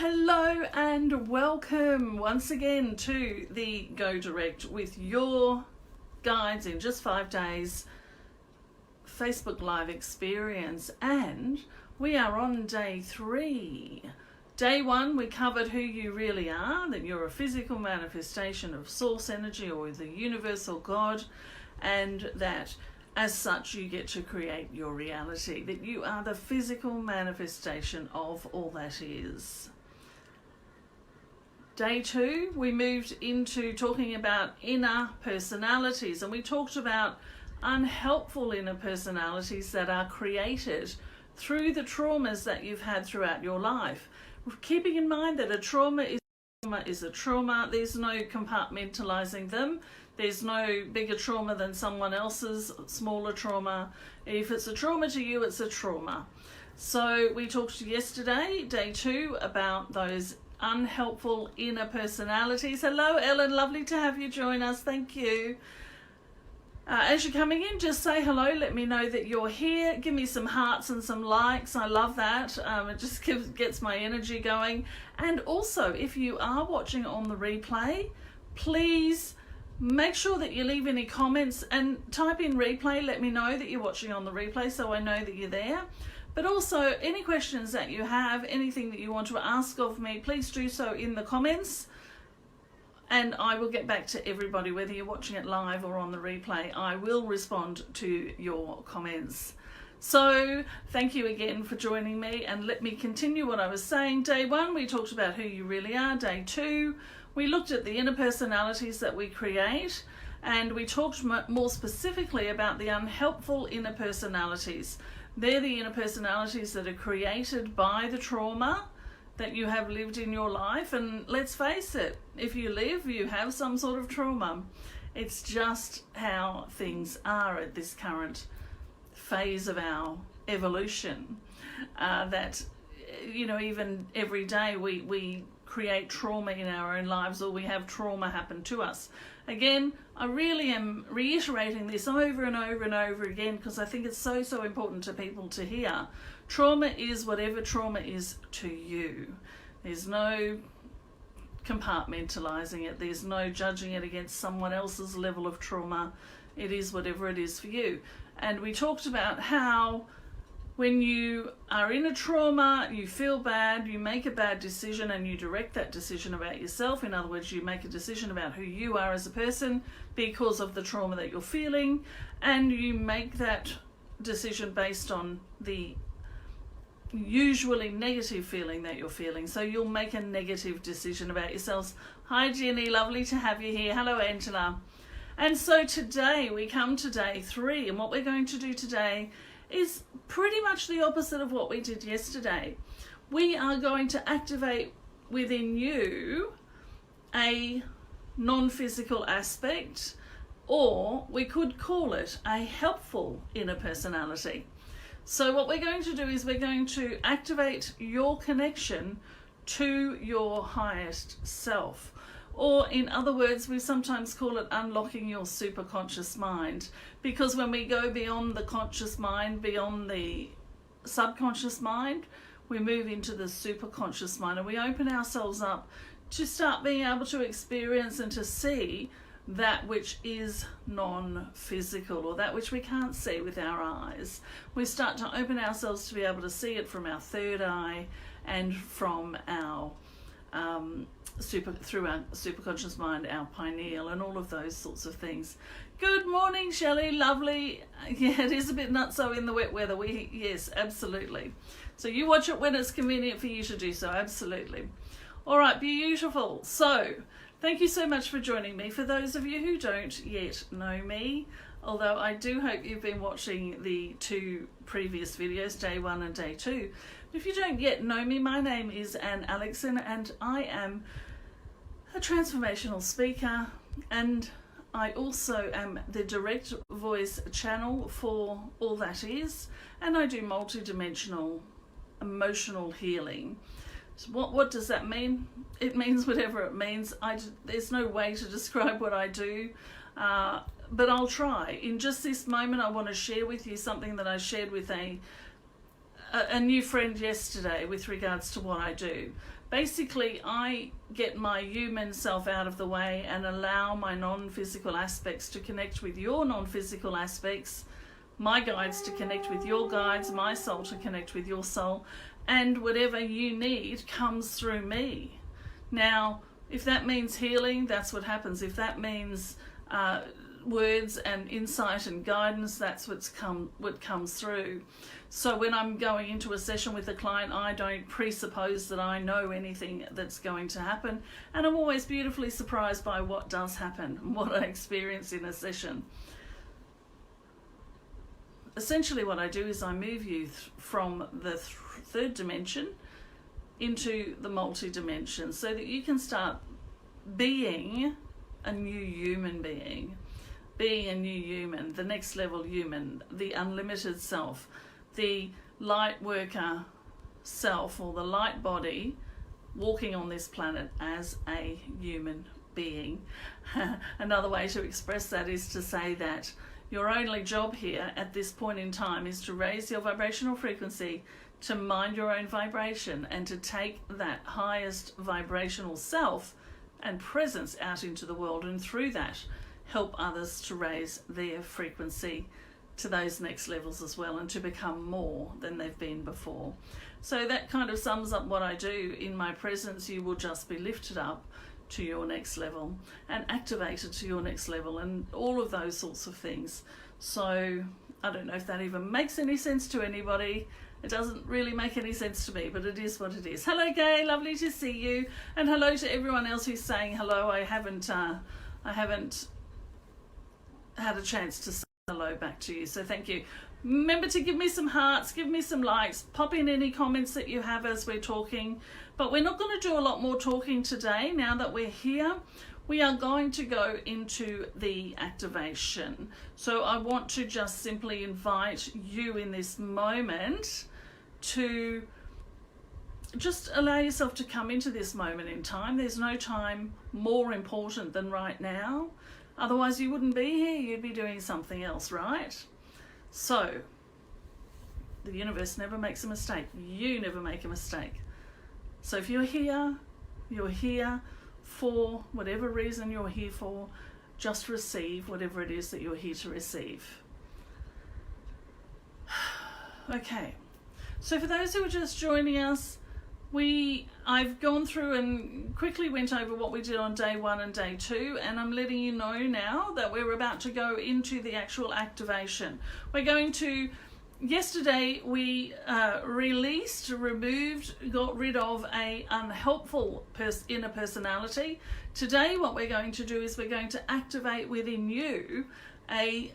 Hello and welcome once again to the Go Direct with your guides in just 5 days Facebook Live experience, and we are on day 3. Day 1 we covered who you really are, that you're a physical manifestation of source energy or the universal God, and that as such you get to create your reality, that you are the physical manifestation of all that is. Day 2, we moved into talking about inner personalities, and we talked about unhelpful inner personalities that are created through the traumas that you've had throughout your life. Keeping in mind that a trauma is a trauma. There's no compartmentalizing them. There's no bigger trauma than someone else's smaller trauma. If it's a trauma to you, it's a trauma. So we talked yesterday, day 2, about those unhelpful inner personalities. Hello Ellen, lovely to have you join us. Thank you. As you're coming in, just say hello, let me know that you're here. Give me some hearts and some likes. I love that. It just gets my energy going. And also, if you are watching on the replay, please make sure that you leave any comments and type in replay. Let me know that you're watching on the replay so I know that you're there. But also, any questions that you have, anything that you want to ask of me, please do so in the comments. And I will get back to everybody, whether you're watching it live or on the replay. I will respond to your comments. So thank you again for joining me, and let me continue what I was saying. Day 1, we talked about who you really are. Day 2, we looked at the inner personalities that we create, and we talked more specifically about the unhelpful inner personalities. They're the inner personalities that are created by the trauma that you have lived in your life. And let's face it, if you live, you have some sort of trauma. It's just how things are at this current phase of our evolution. That, you know, even every day we create trauma in our own lives, or we have trauma happen to us. Again, I really am reiterating this over and over and over again because I think it's so important to people to hear. Trauma is whatever trauma is to you. There's no compartmentalizing it. There's no judging it against someone else's level of trauma. It is whatever it is for you. And we talked about how when you are in a trauma, you feel bad, you make a bad decision, and you direct that decision about yourself. In other words, you make a decision about who you are as a person because of the trauma that you're feeling, and you make that decision based on the usually negative feeling that you're feeling. So you'll make a negative decision about yourselves. Hi Jenny, lovely to have you here. Hello Angela. And so today we come to day 3, and what we're going to do today is pretty much the opposite of what we did yesterday. We are going to activate within you a non-physical aspect, or we could call it a helpful inner personality. So what we're going to do is we're going to activate your connection to your highest self. Or in other words, we sometimes call it unlocking your superconscious mind, because when we go beyond the conscious mind, beyond the subconscious mind, we move into the superconscious mind, and we open ourselves up to start being able to experience and to see that which is non-physical, or that which we can't see with our eyes. We start to open ourselves to be able to see it from our third eye and from our through our superconscious mind, our pineal, and all of those sorts of things. Good morning, Shelley. Lovely. Yeah, it is a bit nutso in the wet weather. Yes, absolutely. So you watch it when it's convenient for you to do so. Absolutely. All right, beautiful. So thank you so much for joining me. For those of you who don't yet know me, although I do hope you've been watching the 2 previous videos, day 1 and day 2. If you don't yet know me, my name is Anne Alexson, and I am a transformational speaker, and I also am the direct voice channel for All That Is, and I do multidimensional emotional healing. So what does that mean? It means whatever it means. There's no way to describe what I do, but I'll try. In just this moment, I want to share with you something that I shared with a new friend yesterday with regards to what I do. Basically, I get my human self out of the way and allow my non-physical aspects to connect with your non-physical aspects, my guides to connect with your guides, my soul to connect with your soul, and whatever you need comes through me. Now, if that means healing, that's what happens. If that means words and insight and guidance, that's what comes through. So when I'm going into a session with a client, I don't presuppose that I know anything that's going to happen, and I'm always beautifully surprised by what does happen and what I experience in a session. Essentially what I do is I move you from the third dimension into the multi-dimension so that you can start being a new human being, a new human, the next level human, the unlimited self, the light worker self, or the light body walking on this planet as a human being. Another way to express that is to say that your only job here at this point in time is to raise your vibrational frequency, to mind your own vibration, and to take that highest vibrational self and presence out into the world, and through that help others to raise their frequency to those next levels as well, and to become more than they've been before. So that kind of sums up what I do. In my presence, you will just be lifted up to your next level and activated to your next level, and all of those sorts of things. So I don't know if that even makes any sense to anybody. It doesn't really make any sense to me, but it is what it is. Hello, Gay, lovely to see you, and hello to everyone else who's saying hello. I haven't had a chance to say hello back to you, so thank you. Remember to give me some hearts, give me some likes, pop in any comments that you have as we're talking. But we're not going to do a lot more talking today. Now that we're here, we are going to go into the activation. So I want to just simply invite you in this moment to just allow yourself to come into this moment in time. There's no time more important than right now. Otherwise you wouldn't be here, you'd be doing something else, right? So, the universe never makes a mistake. You never make a mistake. So if you're here for whatever reason you're here for. Just receive whatever it is that you're here to receive. Okay, so for those who are just joining us, I've gone through and quickly went over what we did on day 1 and day 2, and I'm letting you know now that we're about to go into the actual activation. We're going to, yesterday we removed, got rid of a unhelpful inner personality. Today what we're going to do is we're going to activate within you a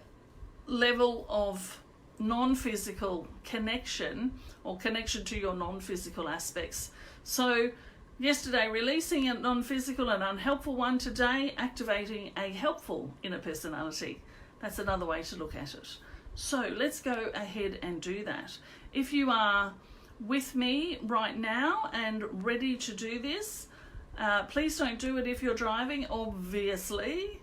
level of non-physical connection, or connection to your non-physical aspects. So yesterday releasing a non-physical and unhelpful one, today activating a helpful inner personality. That's another way to look at it. So let's go ahead and do that. If you are with me right now and ready to do this, please don't do it if you're driving, obviously,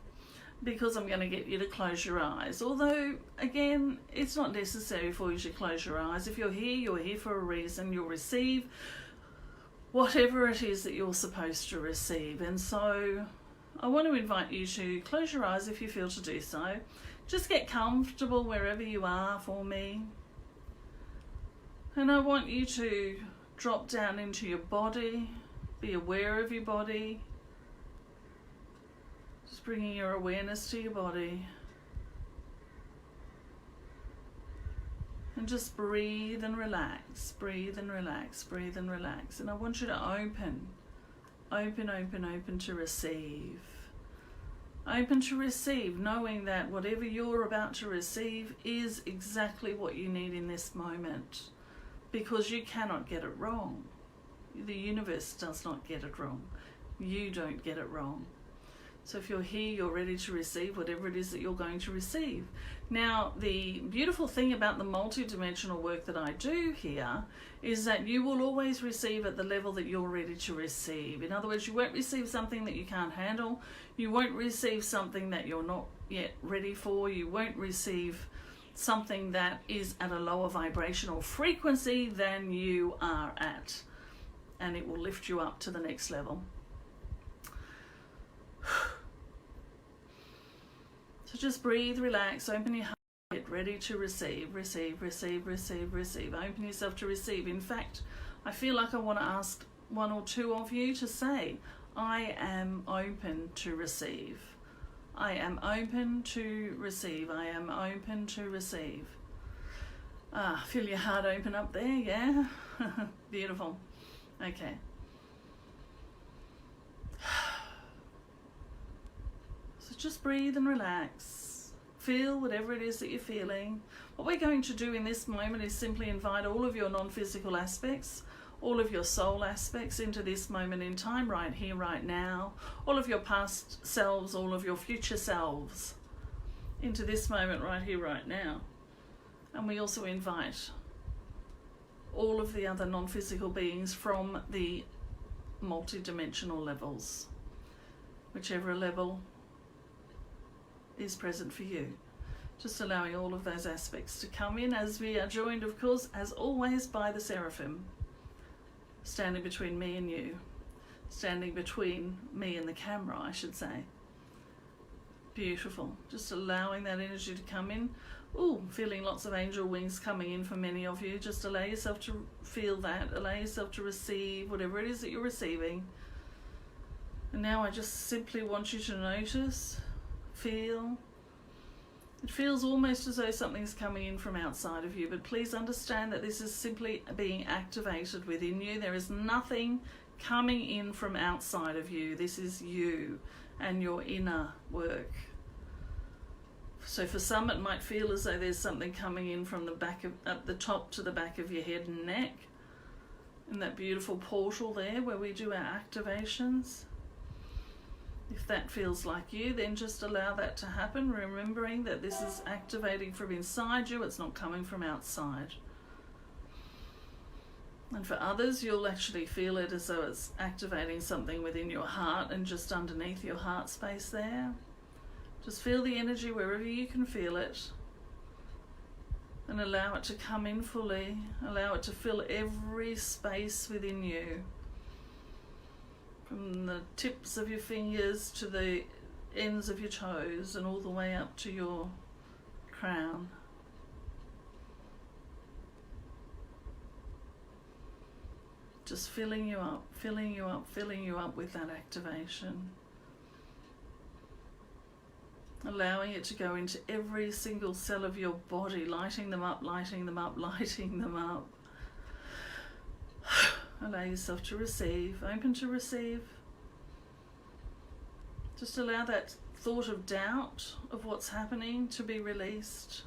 because I'm going to get you to close your eyes. Although, again, it's not necessary for you to close your eyes. If you're here for a reason. You'll receive whatever it is that you're supposed to receive. And so I want to invite you to close your eyes if you feel to do so. Just get comfortable wherever you are for me. And I want you to drop down into your body, be aware of your body. Just bringing your awareness to your body. And just breathe and relax, breathe and relax, breathe and relax. And I want you to open to receive. Open to receive, knowing that whatever you're about to receive is exactly what you need in this moment, because you cannot get it wrong. The universe does not get it wrong. You don't get it wrong. So if you're here, you're ready to receive whatever it is that you're going to receive. Now, the beautiful thing about the multidimensional work that I do here is that you will always receive at the level that you're ready to receive. In other words, you won't receive something that you can't handle. You won't receive something that you're not yet ready for. You won't receive something that is at a lower vibrational frequency than you are at, and it will lift you up to the next level. So just breathe, relax, open your heart, get ready to receive, receive, receive, receive, receive. Open yourself to receive. In fact, I feel like I want to ask one or two of you to say, I am open to receive. I am open to receive. I am open to receive. Feel your heart open up there, yeah? Beautiful. Okay. So just breathe and relax. Feel whatever it is that you're feeling. What we're going to do in this moment is simply invite all of your non-physical aspects, all of your soul aspects into this moment in time, right here, right now, all of your past selves, all of your future selves into this moment right here, right now. And we also invite all of the other non-physical beings from the multi-dimensional levels, whichever level is present for you. Just allowing all of those aspects to come in, as we are joined, of course, as always, by the Seraphim, standing between me and you, standing between me and the camera, I should say. Beautiful. Just allowing that energy to come in. Ooh, feeling lots of angel wings coming in for many of you. Just allow yourself to feel that. Allow yourself to receive whatever it is that you're receiving. And now I just simply want you to notice, feel. It feels almost as though something's coming in from outside of you, but please understand that this is simply being activated within you. There is nothing coming in from outside of you. This is you and your inner work. So for some, it might feel as though there's something coming in from the back of, at the top to the back of your head and neck, in that beautiful portal there where we do our activations. If that feels like you, then just allow that to happen, remembering that this is activating from inside you, it's not coming from outside. And for others, you'll actually feel it as though it's activating something within your heart and just underneath your heart space there. Just feel the energy wherever you can feel it, and allow it to come in fully. Allow it to fill every space within you, from the tips of your fingers to the ends of your toes and all the way up to your crown. Just filling you up, filling you up, filling you up with that activation. Allowing it to go into every single cell of your body, lighting them up, lighting them up, lighting them up. Allow yourself to receive, open to receive. Just allow that thought of doubt of what's happening to be released.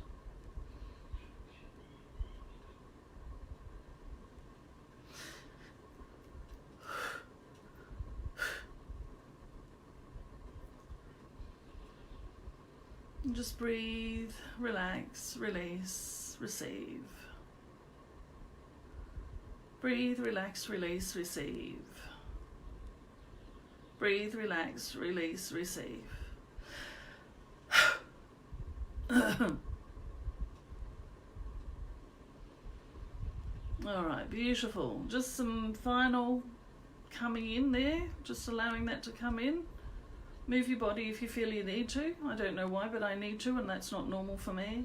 And just breathe, relax, release, receive. Breathe, relax, release, receive. Breathe, relax, release, receive. All right, beautiful. Just some final coming in there, just allowing that to come in. Move your body if you feel you need to. I don't know why, but I need to, and that's not normal for me.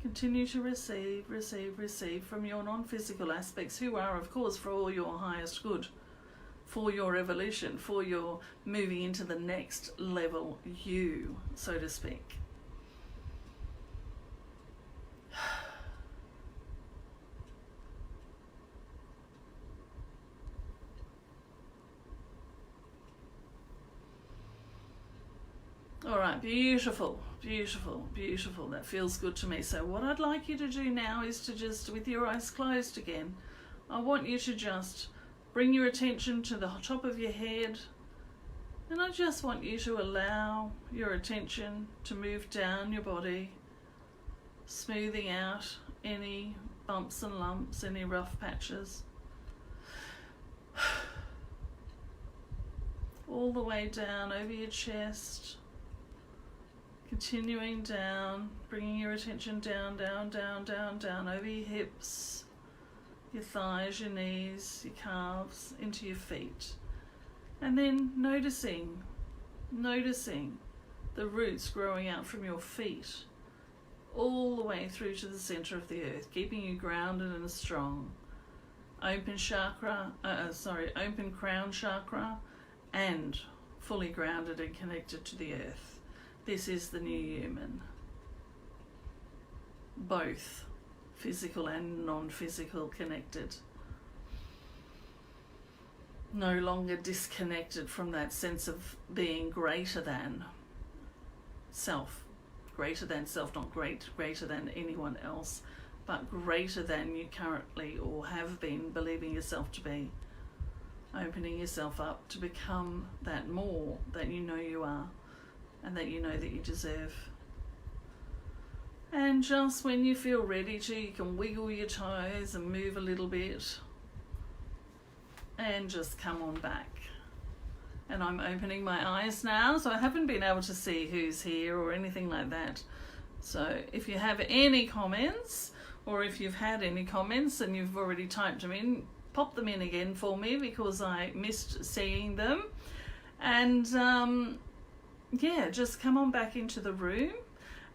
Continue to receive, receive, receive from your non-physical aspects, who are, of course, for all your highest good, for your evolution, for your moving into the next level you, so to speak. All right, beautiful, beautiful, beautiful. That feels good to me. So what I'd like you to do now is to just, with your eyes closed again, I want you to just bring your attention to the top of your head, and I just want you to allow your attention to move down your body, smoothing out any bumps and lumps, any rough patches. All the way down over your chest, Continuing down, bringing your attention down, down, down, down, down, over your hips, your thighs, your knees, your calves, into your feet. And then noticing the roots growing out from your feet all the way through to the center of the earth, keeping you grounded and strong. Open crown chakra, and fully grounded and connected to the earth. This is the new human. Both physical and non-physical connected. No longer disconnected from that sense of being greater than self. Greater than self, not greater than anyone else, but greater than you currently or have been believing yourself to be. Opening yourself up to become that more that you know you are and that you know that you deserve. And just when you feel ready to, you can wiggle your toes and move a little bit and just come on back. And I'm opening my eyes now, so I haven't been able to see who's here or anything like that. So if you have any comments, or if you've had any comments and you've already typed them in, pop them in again for me, because I missed seeing them. And yeah, just come on back into the room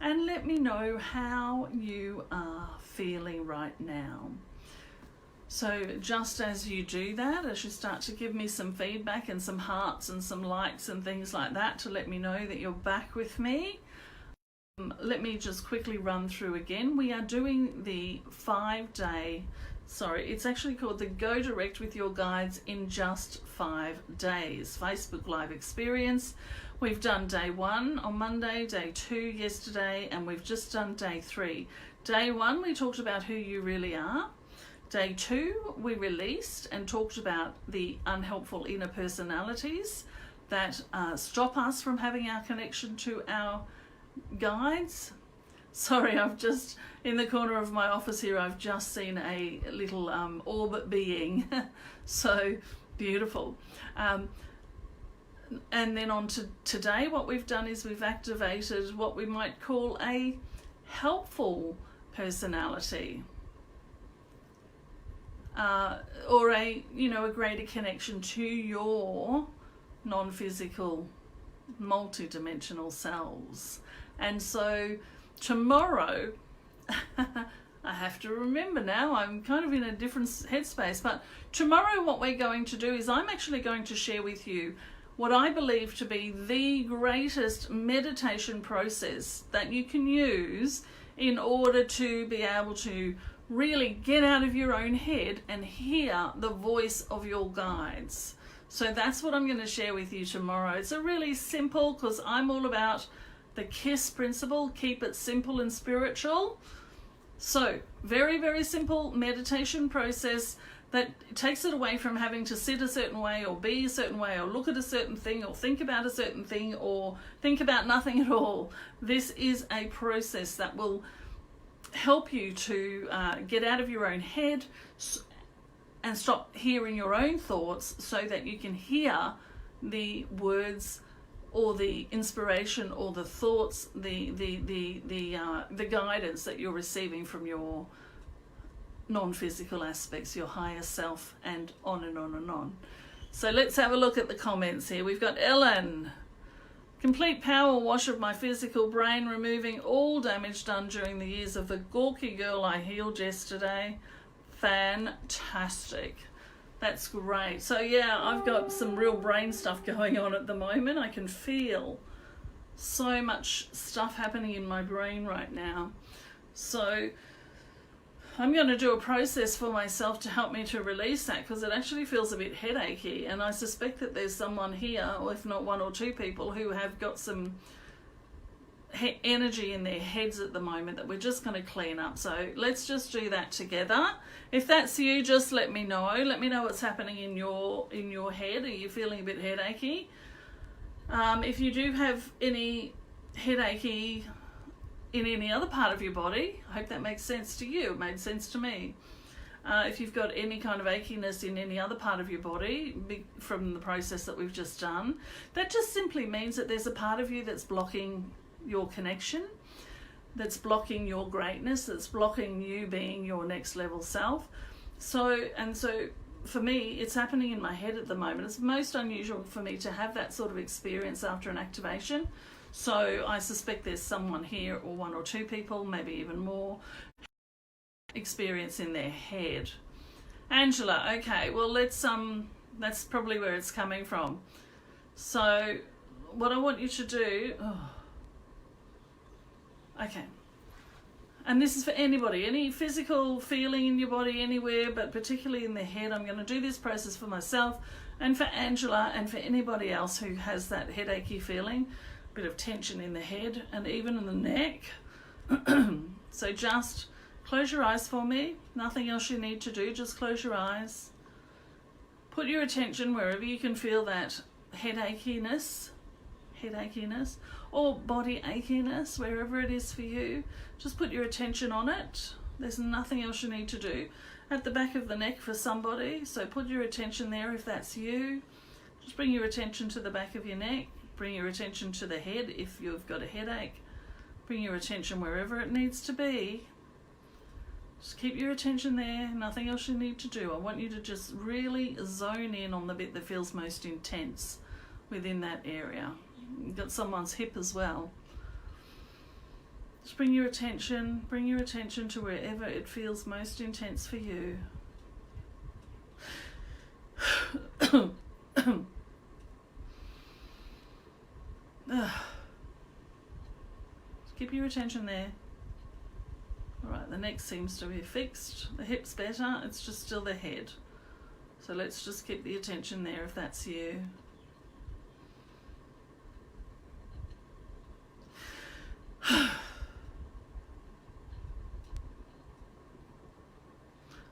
and let me know how you are feeling right now. So just as you do that, as you start to give me some feedback and some hearts and some likes and things like that to let me know that you're back with me, let me just quickly run through again. We are doing the 5-day, it's actually called the Go Direct with Your Guides in Just 5 Days Facebook Live experience. We've done day 1 on Monday, day 2 yesterday, and we've just done day 3. Day 1, we talked about who you really are. Day 2, we released and talked about the unhelpful inner personalities that stop us from having our connection to our guides. Sorry, I've just, in the corner of my office here, I've just seen a little orbit being. So beautiful. And then on to today, what we've done is we've activated what we might call a helpful personality. Or a greater connection to your non-physical, multi-dimensional selves. And so tomorrow, I have to remember now, I'm kind of in a different headspace, but tomorrow what we're going to do is I'm actually going to share with you what I believe to be the greatest meditation process that you can use in order to be able to really get out of your own head and hear the voice of your guides. So that's what I'm going to share with you tomorrow. It's a really simple, because I'm all about the KISS principle, keep it simple and spiritual. So very, very simple meditation process that takes it away from having to sit a certain way or be a certain way or look at a certain thing or think about a certain thing or think about nothing at all. This is a process that will help you to get out of your own head and stop hearing your own thoughts, so that you can hear the words or the inspiration or the thoughts, the guidance that you're receiving from your non-physical aspects, your higher self, and on and on and on. So let's have a look at the comments here. We've got Ellen. Complete power wash of my physical brain, removing all damage done during the years of the gawky girl I healed yesterday. Fantastic. That's great. So yeah, I've got some real brain stuff going on at the moment. I can feel so much stuff happening in my brain right now. So I'm going to do a process for myself to help me to release that, because it actually feels a bit headachy, and I suspect that there's someone here, or if not 1 or 2 people, who have got some energy in their heads at the moment that we're just going to clean up. So let's just do that together. If that's you, just let me know. Let me know what's happening in your head. Are you feeling a bit headachy? If you do have any headachy in any other part of your body, I hope that makes sense to you. It made sense to me. If you've got any kind of achiness in any other part of your body from the process that we've just done, that just simply means that there's a part of you that's blocking your connection, that's blocking your greatness, that's blocking you being your next level self. So for me, it's happening in my head at the moment. It's most unusual for me to have that sort of experience after an activation. So I suspect there's someone here, or one or two people, maybe even more, experience in their head. Angela, okay, well that's probably where it's coming from. So what I want you to do, okay, and this is for anybody, any physical feeling in your body anywhere, but particularly in the head. I'm going to do this process for myself and for Angela and for anybody else who has that headachy feeling, a bit of tension in the head and even in the neck. So just close your eyes for me. Nothing else you need to do, just close your eyes. Put your attention wherever you can feel that headachiness, or body achiness, wherever it is for you. Just put your attention on it. There's nothing else you need to do. At the back of the neck for somebody, so put your attention there if that's you. Just bring your attention to the back of your neck. Bring your attention to the head if you've got a headache. Bring your attention wherever it needs to be. Just keep your attention there, nothing else you need to do. I want you to just really zone in on the bit that feels most intense within that area. You've got someone's hip as well. Just bring your attention to wherever it feels most intense for you. Keep your attention there. Alright, the neck seems to be fixed. The hip's better, it's just still the head. So let's just keep the attention there if that's you.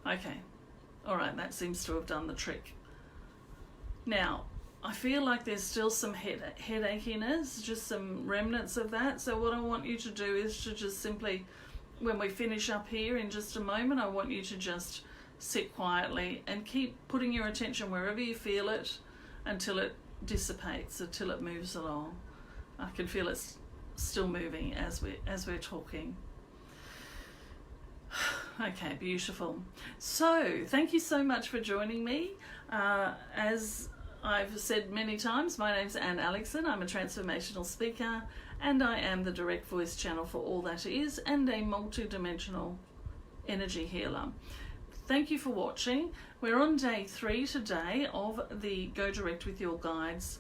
Okay, alright, that seems to have done the trick. Now, I feel like there's still some headachiness, just some remnants of that. So what I want you to do is to just simply, when we finish up here in just a moment, I want you to just sit quietly and keep putting your attention wherever you feel it until it dissipates, until it moves along. I can feel it's still moving as we're talking. Okay, beautiful. So thank you so much for joining me. As I've said many times, my name's Anne Alexson. I'm a transformational speaker and I am the direct voice channel for All That Is and a multi-dimensional energy healer. Thank you for watching. We're on day 3 today of the Go Direct with Your Guides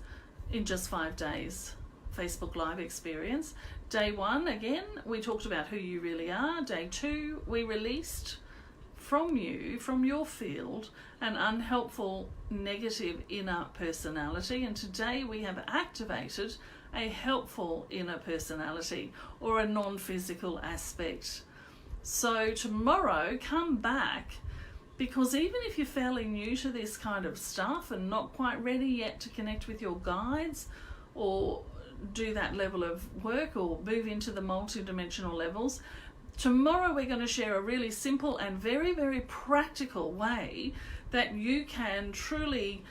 in just 5 days Facebook Live experience. Day 1, again, we talked about who you really are. Day 2, we released from you, from your field, an unhelpful, negative inner personality. And today we have activated a helpful inner personality or a non-physical aspect. So tomorrow, come back, because even if you're fairly new to this kind of stuff and not quite ready yet to connect with your guides or do that level of work or move into the multi-dimensional levels, tomorrow we're going to share a really simple and very, very practical way that you can truly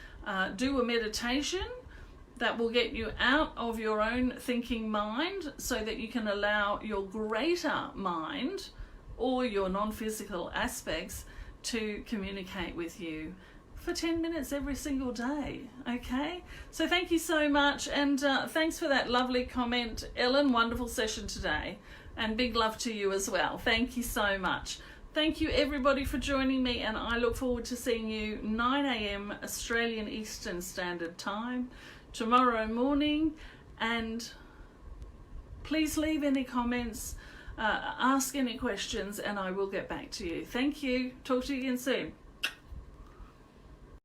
do a meditation that will get you out of your own thinking mind so that you can allow your greater mind or your non-physical aspects to communicate with you for 10 minutes every single day. Okay, so thank you so much, and thanks for that lovely comment, Ellen. Wonderful session today, and big love to you as well. Thank you so much. Thank you everybody for joining me, and I look forward to seeing you 9 a.m. Australian Eastern Standard Time tomorrow morning. And please leave any comments, ask any questions, and I will get back to you. Thank you. Talk to you again soon.